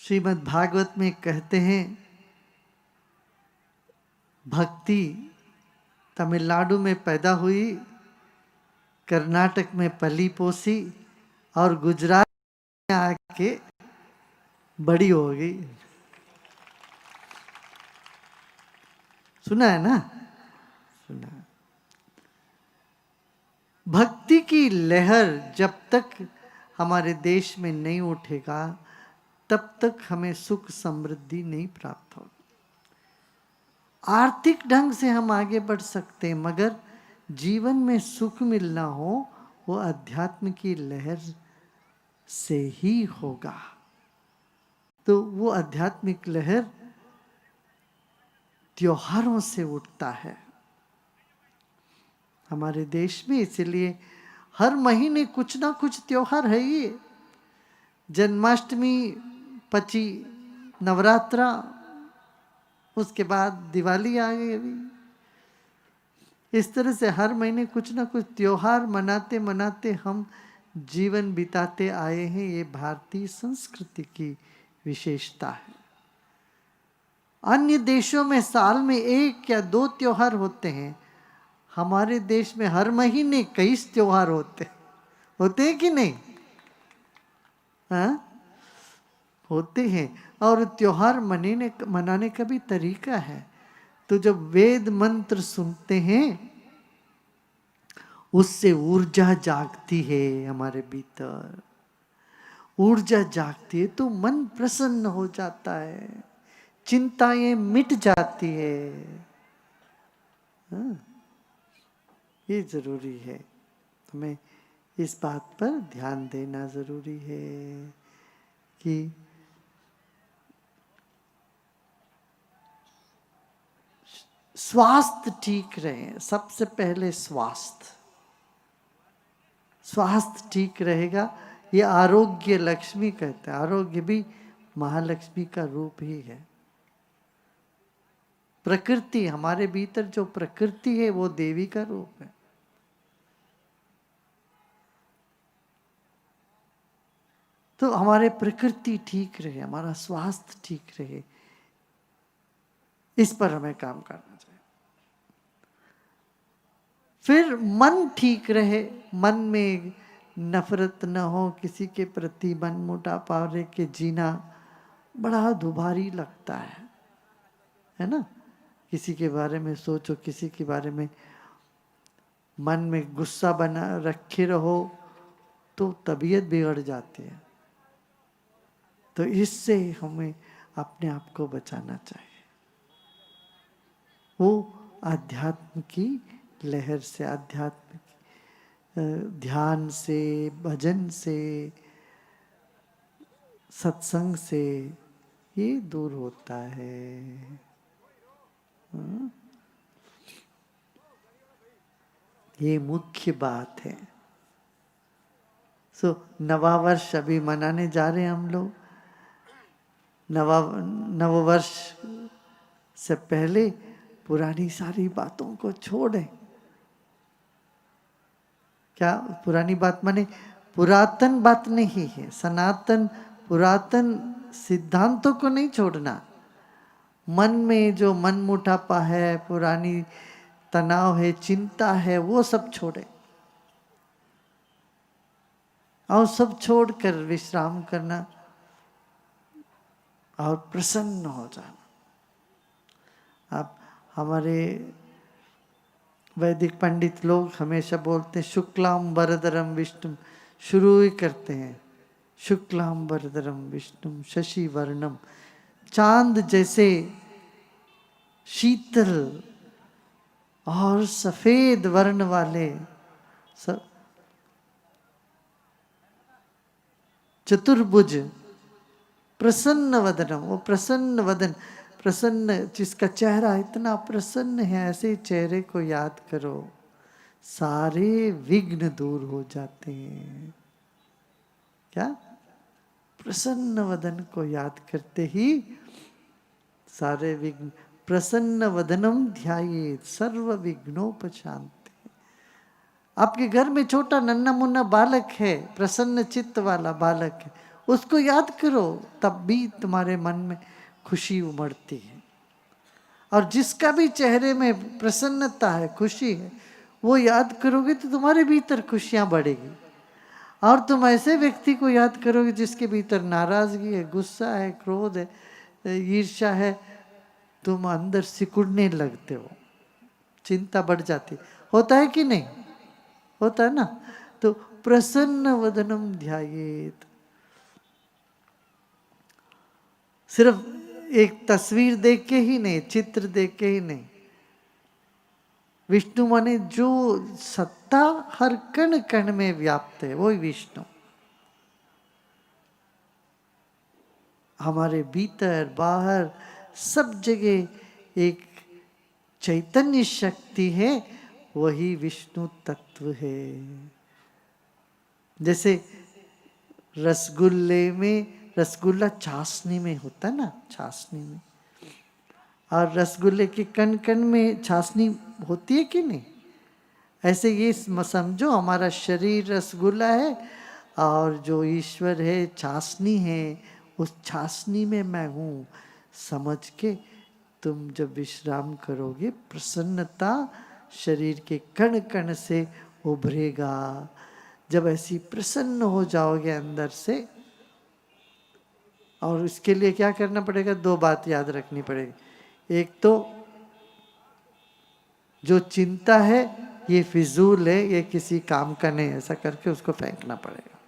श्रीमद् भागवत में कहते हैं, भक्ति तमिलनाडु में पैदा हुई, कर्नाटक में पली पोसी और गुजरात में आके बड़ी हो गई। सुना है ना? सुना। भक्ति की लहर जब तक हमारे देश में नहीं उठेगा तब तक हमें सुख समृद्धि नहीं प्राप्त होगी। आर्थिक ढंग से हम आगे बढ़ सकते हैं, मगर जीवन में सुख मिलना हो वो अध्यात्म की लहर से ही होगा। तो वो आध्यात्मिक लहर त्योहारों से उठता है हमारे देश में। इसलिए हर महीने कुछ ना कुछ त्योहार है। ये जन्माष्टमी, पची, नवरात्रा, उसके बाद दिवाली आ गई अभी। इस तरह से हर महीने कुछ ना कुछ त्योहार मनाते मनाते हम जीवन बिताते आए हैं। ये भारतीय संस्कृति की विशेषता है। अन्य देशों में साल में 1 या 2 त्योहार होते हैं, हमारे देश में हर महीने कई त्योहार होते हैं कि नहीं? हाँ, होते हैं। और त्योहार मनाने का भी तरीका है। तो जब वेद मंत्र सुनते हैं उससे ऊर्जा जागती है, हमारे भीतर ऊर्जा जागती है तो मन प्रसन्न हो जाता है, चिंताएं मिट जाती है। हाँ, ये जरूरी है, हमें इस बात पर ध्यान देना जरूरी है कि स्वास्थ्य ठीक रहे। सबसे पहले स्वास्थ्य ठीक रहेगा। ये आरोग्य लक्ष्मी कहते हैं। आरोग्य भी महालक्ष्मी का रूप ही है। प्रकृति, हमारे भीतर जो प्रकृति है वो देवी का रूप है। तो हमारे प्रकृति ठीक रहे, हमारा स्वास्थ्य ठीक रहे, इस पर हमें काम करना चाहिए। फिर मन ठीक रहे, मन में नफरत न हो किसी के प्रति, मन मोटा पावरे के जीना बड़ा दुभारी लगता है ना? किसी के बारे में सोचो, किसी के बारे में मन में गुस्सा बना रखे रहो तो तबीयत बिगड़ जाती है। तो इससे हमें अपने आप को बचाना चाहिए। वो आध्यात्म की लहर से, आध्यात्म ध्यान से, भजन से, सत्संग से ये दूर होता है। ये मुख्य बात है। नवा वर्ष अभी मनाने जा रहे हैं हम लोग। नव वर्ष से पहले पुरानी सारी बातों को छोड़ें। क्या पुरानी बात माने पुरातन बात नहीं है, सनातन पुरातन सिद्धांतों को नहीं छोड़ना। मन में जो मन मुटापा है, पुरानी तनाव है, चिंता है, वो सब छोड़े और सब छोड़कर विश्राम करना और प्रसन्न हो जाना। आप हमारे वैदिक पंडित लोग हमेशा बोलते हैं शुक्लाम वरदरम विष्णु, शुरू ही करते हैं शुक्लाम वरदरम विष्णु शशि वर्णम, चांद जैसे शीतल और सफेद वर्ण वाले चतुर्भुज प्रसन्न वदनम, वो प्रसन्न वदन, प्रसन्न जिसका चेहरा इतना प्रसन्न है, ऐसे चेहरे को याद करो, सारे विघ्न दूर हो जाते हैं। क्या? प्रसन्न वदन को याद करते ही सारे विघ्न, प्रसन्न वदनम ध्यायेत सर्व विघ्नोपशांति। आपके घर में छोटा नन्ना मुन्ना बालक है, प्रसन्न चित्त वाला बालक है, उसको याद करो, तब भी तुम्हारे मन में खुशी उमड़ती है। और जिसका भी चेहरे में प्रसन्नता है, खुशी है, वो याद करोगे तो तुम्हारे भीतर खुशियां बढ़ेगी। और तुम ऐसे व्यक्ति को याद करोगे जिसके भीतर नाराजगी है, गुस्सा है, क्रोध है, ईर्ष्या है, तुम अंदर सिकुड़ने लगते हो, चिंता बढ़ जाती। होता है कि नहीं? होता है ना? तो प्रसन्न वदनम ध्यायेत। सिर्फ एक तस्वीर देख के ही नहीं, चित्र देख के ही नहीं, विष्णु माने जो सत्ता हर कण कण में व्याप्त है, वही विष्णु। हमारे भीतर बाहर सब जगह एक चैतन्य शक्ति है, वही विष्णु तत्व है। जैसे रसगुल्ले में, रसगुल्ला चाशनी में होता है ना, चाशनी में, और रसगुल्ले के कण कण में चाशनी होती है कि नहीं? ऐसे ये समझो, हमारा शरीर रसगुल्ला है और जो ईश्वर है चाशनी है, उस चाशनी में मैं हूँ समझ के तुम जब विश्राम करोगे, प्रसन्नता शरीर के कण कण से उभरेगा। जब ऐसी प्रसन्न हो जाओगे अंदर से, और इसके लिए क्या करना पड़ेगा? दो बात याद रखनी पड़ेगी। एक तो जो चिंता है ये फिजूल है, ये किसी काम का नहीं, ऐसा करके उसको फेंकना पड़ेगा।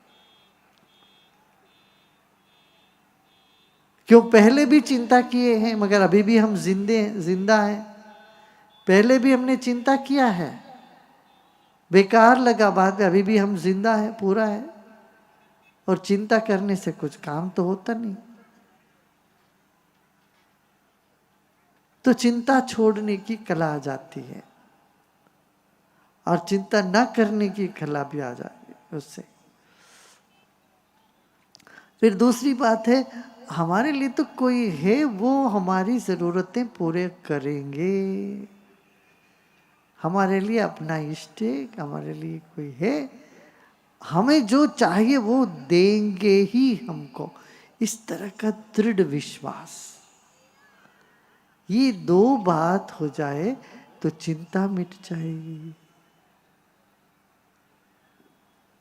क्यों? पहले भी चिंता किए हैं मगर अभी भी हम जिंदा हैं। पहले भी हमने चिंता किया है, बेकार लगा, बाद में अभी भी हम जिंदा है, पूरा है। और चिंता करने से कुछ काम तो होता नहीं। तो चिंता छोड़ने की कला आ जाती है, और चिंता न करने की कला भी आ जाती है उससे। फिर दूसरी बात है, हमारे लिए तो कोई है, वो हमारी जरूरतें पूरे करेंगे। हमारे लिए अपना इष्ट है, हमारे लिए कोई है, हमें जो चाहिए वो देंगे ही हमको, इस तरह का दृढ़ विश्वास। ये दो बात हो जाए तो चिंता मिट जाएगी।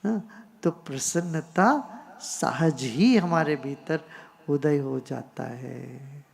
हाँ, तो प्रसन्नता सहज ही हमारे भीतर उदय हो जाता है।